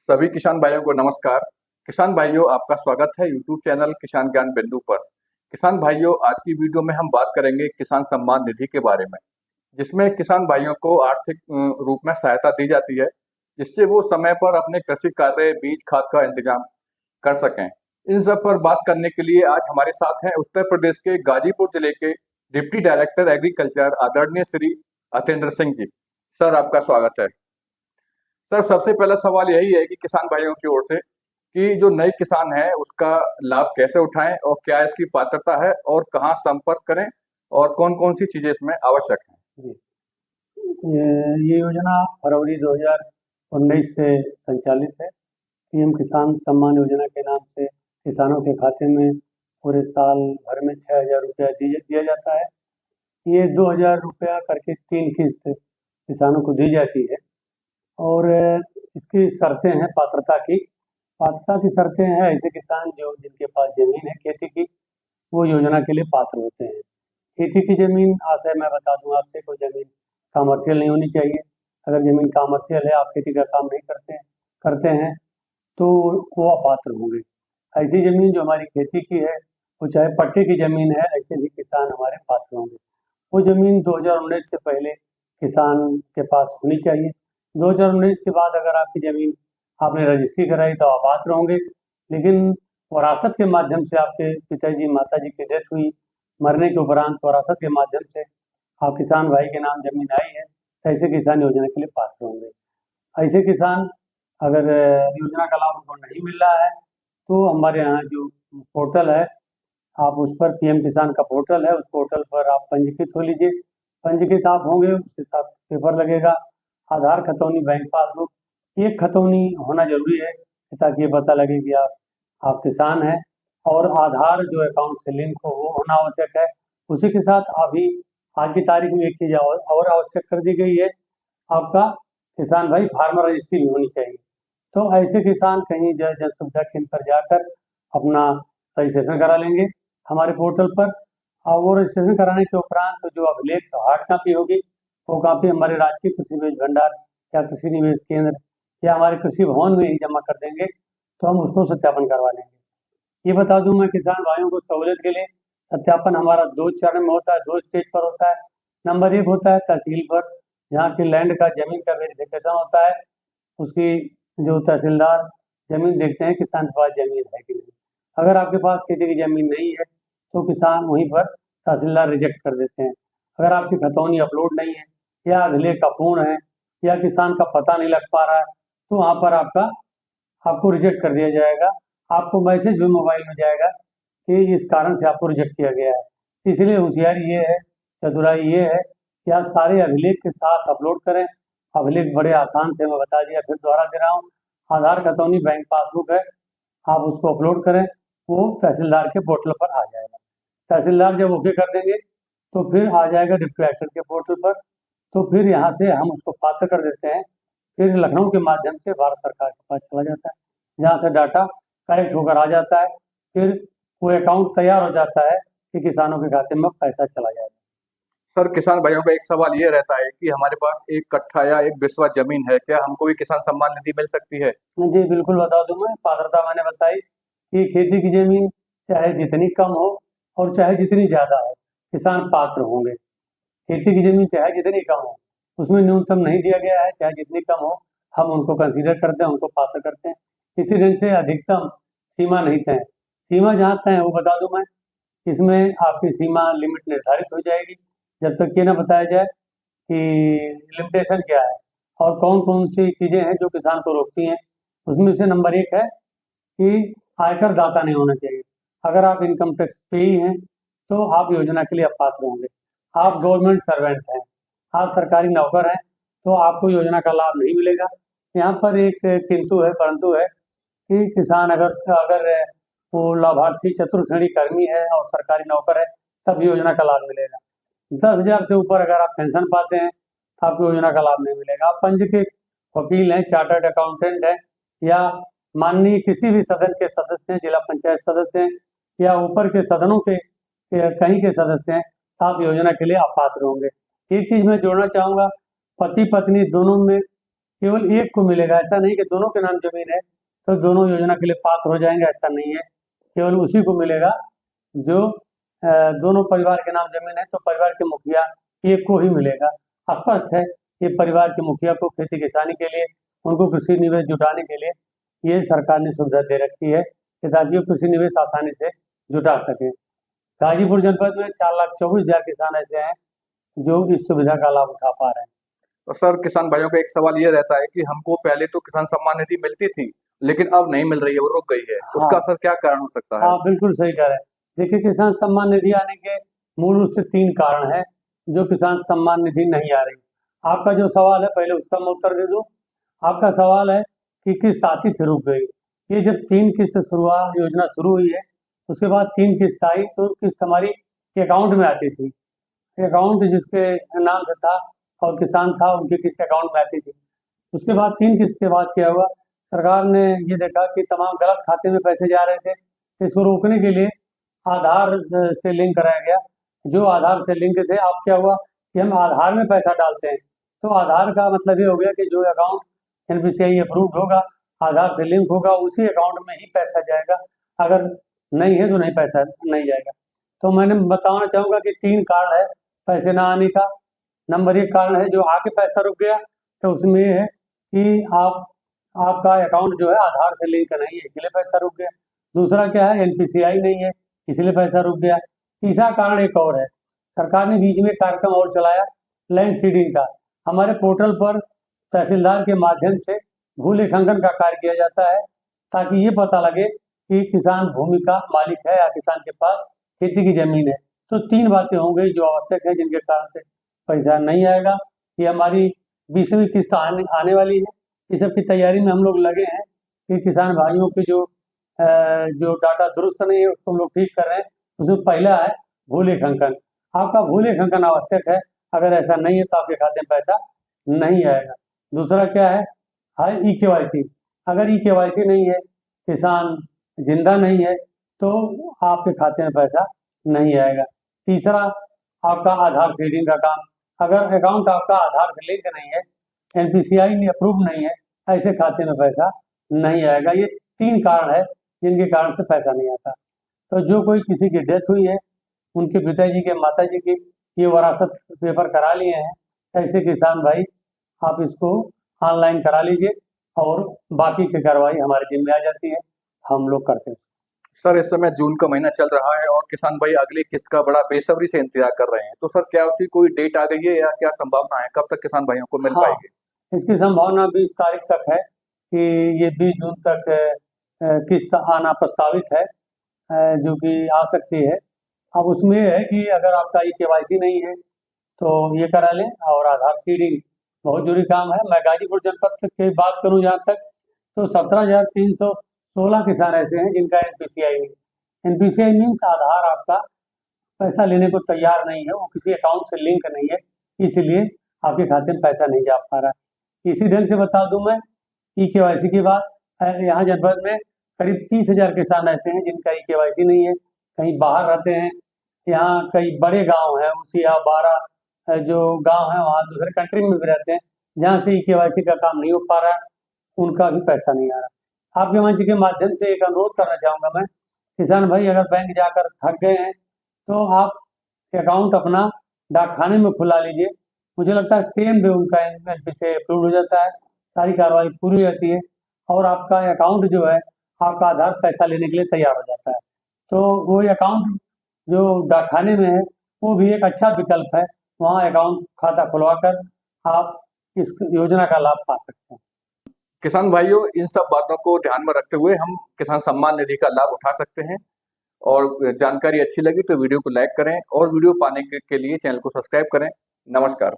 सभी किसान भाइयों को नमस्कार। किसान भाइयों, आपका स्वागत है यूट्यूब चैनल किसान ज्ञान बिंदु पर। किसान भाइयों, आज की वीडियो में हम बात करेंगे किसान सम्मान निधि के बारे में, जिसमें किसान भाइयों को आर्थिक रूप में सहायता दी जाती है, जिससे वो समय पर अपने कृषि कार्य, बीज, खाद का इंतजाम कर सकें। इन सब पर बात करने के लिए आज हमारे साथ हैं उत्तर प्रदेश के गाजीपुर जिले के डिप्टी डायरेक्टर एग्रीकल्चर आदरणीय श्री अतेंद्र सिंह जी। सर, आपका स्वागत है। सर, सबसे पहला सवाल यही है कि किसान भाइयों की ओर से कि जो नए किसान हैं उसका लाभ कैसे उठाएं और क्या इसकी पात्रता है और कहाँ संपर्क करें और कौन-कौन सी चीजें इसमें आवश्यक हैं? जी, ये योजना फरवरी 2019 से संचालित है। पीएम किसान सम्मान योजना के नाम से किसानों के खाते में पूरे साल भर में 6,000 रुपया दिया जाता है। ये 2,000 रुपया करके 3 किस्त किसानों को दी जाती है और इसकी शर्तें हैं पात्रता की। पात्रता की शर्तें हैं, ऐसे किसान जो जिनके पास ज़मीन है खेती की, वो योजना के लिए पात्र होते हैं। खेती की ज़मीन आशय मैं बता दूँ आपसे, कोई ज़मीन कमर्शियल नहीं होनी चाहिए। अगर ज़मीन कमर्शियल है, आप खेती का काम नहीं करते हैं तो वो अपात्र होंगे। ऐसी ज़मीन जो हमारी खेती की है, वो चाहे पट्टे की ज़मीन है, ऐसे भी किसान हमारे पात्र होंगे। वो ज़मीन 2019 से पहले किसान के पास होनी चाहिए। 2019 के बाद अगर आपकी ज़मीन आपने रजिस्ट्री कराई तो आप पात्र होंगे, लेकिन वरासत के माध्यम से आपके पिताजी माताजी की डेथ हुई, मरने के उपरांत वरासत के माध्यम से आप किसान भाई के नाम ज़मीन आई है, तो ऐसे किसान योजना के लिए पात्र होंगे। ऐसे किसान अगर योजना का लाभ उनको नहीं मिल रहा है तो हमारे यहाँ जो पोर्टल है, आप उस पर पीएम किसान का पोर्टल है, उस पोर्टल पर आप पंजीकृत हो लीजिए। पंजीकृत आप होंगे, उसके साथ पेपर लगेगा, आधार, खतौनी, बैंक पासबुक। एक खतौनी होना ज़रूरी है ताकि ये पता लगे कि आप किसान हैं, और आधार जो अकाउंट से लिंक हो वो होना आवश्यक है। उसी के साथ अभी आज की तारीख में एक चीज़ और आवश्यक कर दी गई है, आपका किसान भाई फार्मर रजिस्ट्री भी होनी चाहिए। तो ऐसे किसान कहीं जन सुविधा केंद्र पर जाकर अपना रजिस्ट्रेशन करा लेंगे हमारे पोर्टल पर, और वो रजिस्ट्रेशन कराने के उपरांत जो अभिलेख हार्ड कापी होगी, वो कापी हमारे राजकीय कृषि बीज भंडार या कृषि निवेश केंद्र या हमारे कृषि भवन में ही जमा कर देंगे, तो हम उसको सत्यापन करवा लेंगे। ये बता दूं मैं किसान भाइयों को सहूलियत के लिए, सत्यापन हमारा 2 चरण में होता है, 2 स्टेज पर होता है। नंबर 1 होता है तहसील पर, जहाँ की लैंड का ज़मीन का वेरिफिकेशन होता है। उसकी जो तहसीलदार ज़मीन देखते हैं किसान के पास ज़मीन है कि नहीं। अगर आपके पास खेती की ज़मीन नहीं है तो किसान वहीं पर तहसीलदार रिजेक्ट कर देते हैं। अगर आपकी खतौनी अपलोड नहीं है या अभिलेख अपूर्ण है या किसान का पता नहीं लग पा रहा है, तो वहाँ पर आपको रिजेक्ट कर दिया जाएगा। आपको मैसेज भी मोबाइल में जाएगा कि इस कारण से आपको रिजेक्ट किया गया है। इसलिए होशियारी ये है, चतुराई ये है कि आप सारे अभिलेख के साथ अपलोड करें। अभिलेख बड़े आसान से मैं बता दिया, फिर दोहरा दे रहा हूँ। आधार, खतौनी, बैंक पासबुक है, आप उसको अपलोड करें, वो तहसीलदार के पोर्टल पर आ जाएगा। तहसीलदार जब ओके कर देंगे तो फिर आ जाएगा डिप्टी कलेक्टर के पोर्टल पर, तो फिर यहाँ से हम उसको पात्र कर देते हैं। फिर लखनऊ के माध्यम से भारत सरकार के पास चला जाता है, जहाँ से डाटा कलेक्ट होकर आ जाता है। फिर वो अकाउंट तैयार हो जाता है कि किसानों के खाते में पैसा चला जाएगा। सर, किसान भाइयों का एक सवाल ये रहता है कि हमारे पास 1 कट्ठा या 1 बिस्वा जमीन है, क्या हमको भी किसान सम्मान निधि मिल सकती है? जी बिल्कुल बता दूं मैं, पात्रता मैंने बताई कि खेती की जमीन चाहे जितनी कम हो और चाहे जितनी ज़्यादा हो, किसान पात्र होंगे। खेती की जमीन चाहे जितनी कम हो, उसमें न्यूनतम नहीं दिया गया है, चाहे जितनी कम हो हम उनको कंसीडर करते हैं, उनको पात्र करते हैं। इसी ढंग से अधिकतम सीमा नहीं तय है। सीमा जहाँ तय है वो बता दूं मैं, इसमें आपकी सीमा लिमिट निर्धारित हो जाएगी जब तक ये ना बताया जाए कि लिमिटेशन क्या है और कौन-कौन सी चीज़ें हैं जो किसान को रोकती हैं। उसमें से नंबर 1 है कि आयकर दाता नहीं होना चाहिए। अगर आप इनकम टैक्स पेयी हैं, तो आप योजना के लिए अपात्र होंगे। आप गवर्नमेंट सर्वेंट हैं, आप सरकारी नौकर हैं, तो आपको योजना का लाभ नहीं मिलेगा। यहाँ पर एक किंतु है, परंतु है कि किसान अगर अगर वो लाभार्थी चतुर्थ श्रेणी कर्मी है और सरकारी नौकर है, तब योजना का लाभ मिलेगा। 10,000 से ऊपर अगर आप पेंशन पाते हैं, तो आपको योजना का लाभ नहीं मिलेगा। आप पंजीकृत वकील हैं, चार्टर्ड अकाउंटेंट हैं या माननीय किसी भी सदन के सदस्य हैं, जिला पंचायत सदस्य हैं या ऊपर के सदनों के कहीं के सदस्य हैं, तो आप योजना के लिए अपात्र होंगे। एक चीज़ मैं जोड़ना चाहूँगा, पति पत्नी दोनों में केवल एक को मिलेगा। ऐसा नहीं कि दोनों के नाम जमीन है तो दोनों योजना के लिए पात्र हो जाएंगे, ऐसा नहीं है। केवल उसी को मिलेगा जो दोनों परिवार के नाम जमीन है तो परिवार के मुखिया एक को ही मिलेगा। स्पष्ट है, ये परिवार के मुखिया को खेती किसानी के लिए, उनको कृषि निवेश जुटाने के लिए ये सरकार ने सुविधा दे रखी है कि ताकि वो कृषि निवेश आसानी से जुटा सके। गाजीपुर जनपद में 4,24,000 किसान ऐसे हैं जो इस सुविधा का लाभ उठा पा रहे हैं। तो सर, किसान भाइयों का एक सवाल ये रहता है कि हमको पहले तो किसान सम्मान निधि मिलती थी, लेकिन अब नहीं मिल रही है, वो रुक गई है। उसका हाँ सर क्या कारण हो सकता है? हाँ, बिल्कुल सही कह रहे हैं। देखिए, किसान सम्मान निधि आने के मूल रूप से 3 कारण हैं जो किसान सम्मान निधि नहीं आ रही। आपका जो सवाल है पहले उसका मैं उत्तर दे दूं। आपका सवाल है कि किस्त आती थी, रुक गई। ये जब 3 किस्त योजना शुरू हुई है, उसके बाद 3 किस्त आई तो किस्त हमारी अकाउंट में आती थी। अकाउंट जिसके नाम से था और किसान था, उनकी किस्त अकाउंट में आती थी। उसके बाद 3 किस्त के बाद क्या हुआ, सरकार ने ये देखा कि तमाम गलत खाते में पैसे जा रहे थे, तो इसको रोकने के लिए आधार से लिंक कराया गया। जो आधार से लिंक थे, अब क्या हुआ कि हम आधार में पैसा डालते हैं तो आधार का मतलब ये हो गया कि जो अकाउंट NPCI अप्रूव्ड होगा, आधार से लिंक होगा, उसी अकाउंट में ही पैसा जाएगा। अगर नहीं है तो नहीं, पैसा नहीं जाएगा। तो मैंने बताना चाहूँगा कि 3 कारण है पैसे ना आने का। नंबर 1 कारण है जो आके पैसा रुक गया, तो उसमें ये है कि आपका अकाउंट जो है आधार से लिंक नहीं है, इसलिए पैसा रुक गया। दूसरा क्या है, NPCI नहीं है, इसलिए पैसा रुक गया। तीसरा कारण एक और है, सरकार ने बीच में एक कार्यक्रम और चलाया लैंड सीडिंग का। हमारे पोर्टल पर तहसीलदार के माध्यम से भू लेखांकन का कार्य किया जाता है ताकि ये पता लगे कि किसान भूमि का मालिक है या किसान के पास खेती की जमीन है। तो 3 बातें हो गई जो आवश्यक है, जिनके कारण से पैसा नहीं आएगा। ये हमारी 20वीं किस्त आने वाली है। इस सब की तैयारी में हम लोग लगे हैं कि किसान भाइयों के जो डाटा दुरुस्त नहीं है उसको हम लोग ठीक कर रहे हैं। उसमें पहला है भू लेखांकन। आपका भू लेखांकन आवश्यक है, अगर ऐसा नहीं है तो आपके खाते में पैसा नहीं आएगा। दूसरा क्या है, EKYC। अगर EKYC नहीं है, किसान जिंदा नहीं है, तो आपके खाते में पैसा नहीं आएगा। तीसरा आपका आधार सीडिंग का काम। अगर अकाउंट आपका आधार से लिंक नहीं है, NPCI ने अप्रूव नहीं है, ऐसे खाते में पैसा नहीं आएगा। ये 3 कारण है जिनके कारण से पैसा नहीं आता। तो जो कोई किसी की डेथ हुई है, उनके पिताजी के, माताजी की ये वरासत पेपर करा लिए हैं, ऐसे किसान भाई आप इसको ऑनलाइन करा लीजिए और बाकी की कार्रवाई हमारे जिम्मे आ जाती है, हम लोग करते हैं। सर, इस समय जून का महीना चल रहा है और किसान भाई अगली किस्त का बड़ा बेसब्री से इंतजार कर रहे हैं। तो सर, क्या उसकी कोई डेट आ गई है या क्या संभावना है, कब तक किसान भाइयों को मिल हाँ, पाएगी? इसकी संभावना 20 तारीख तक है कि ये 20 जून तक किस्त आना प्रस्तावित है, जो कि आ सकती है। अब उसमें ये है कि अगर आपका EKYC नहीं है तो ये करा लें, और आधार सीडिंग बहुत जरूरी काम है। मैं गाजीपुर जनपद की बात करूं जहाँ तक, तो 17,316 किसान ऐसे हैं जिनका NPCI नहीं है। NPCI मीन्स आधार आपका पैसा लेने को तैयार नहीं है, वो किसी अकाउंट से लिंक नहीं है, इसलिए आपके खाते में पैसा नहीं जा पा रहा है। इसी ढंग से बता दूं मैं EKYC की बात, यहाँ जनपद में करीब 30,000 किसान ऐसे हैं जिनका EKYC नहीं है, कहीं बाहर रहते हैं। यहाँ कई बड़े गांव हैं, उसी 12 जो गांव हैं वहाँ दूसरे कंट्री में भी रहते हैं, जहाँ से EKYC का काम नहीं हो पा रहा है, उनका भी पैसा नहीं आ रहा। आपके मंच के माध्यम से एक अनुरोध करना चाहूँगा मैं, किसान भाई अगर बैंक जाकर थक गए हैं तो आप अकाउंट अपना डाकखाने में खुला लीजिए। मुझे लगता है सेम डे उनका NPCI अप्रूव हो जाता है, सारी कार्रवाई पूरी हो जाती है और आपका अकाउंट जो है, आपका आधार पैसा लेने के लिए तैयार हो जाता है। तो वो अकाउंट जो डाकखाने में है वो भी एक अच्छा विकल्प है, वहाँ अकाउंट खाता खुलवाकर आप इस योजना का लाभ पा सकते हैं। किसान भाइयों, इन सब बातों को ध्यान में रखते हुए हम किसान सम्मान निधि का लाभ उठा सकते हैं। और जानकारी अच्छी लगी तो वीडियो को लाइक करें और वीडियो पाने के लिए चैनल को सब्सक्राइब करें। नमस्कार।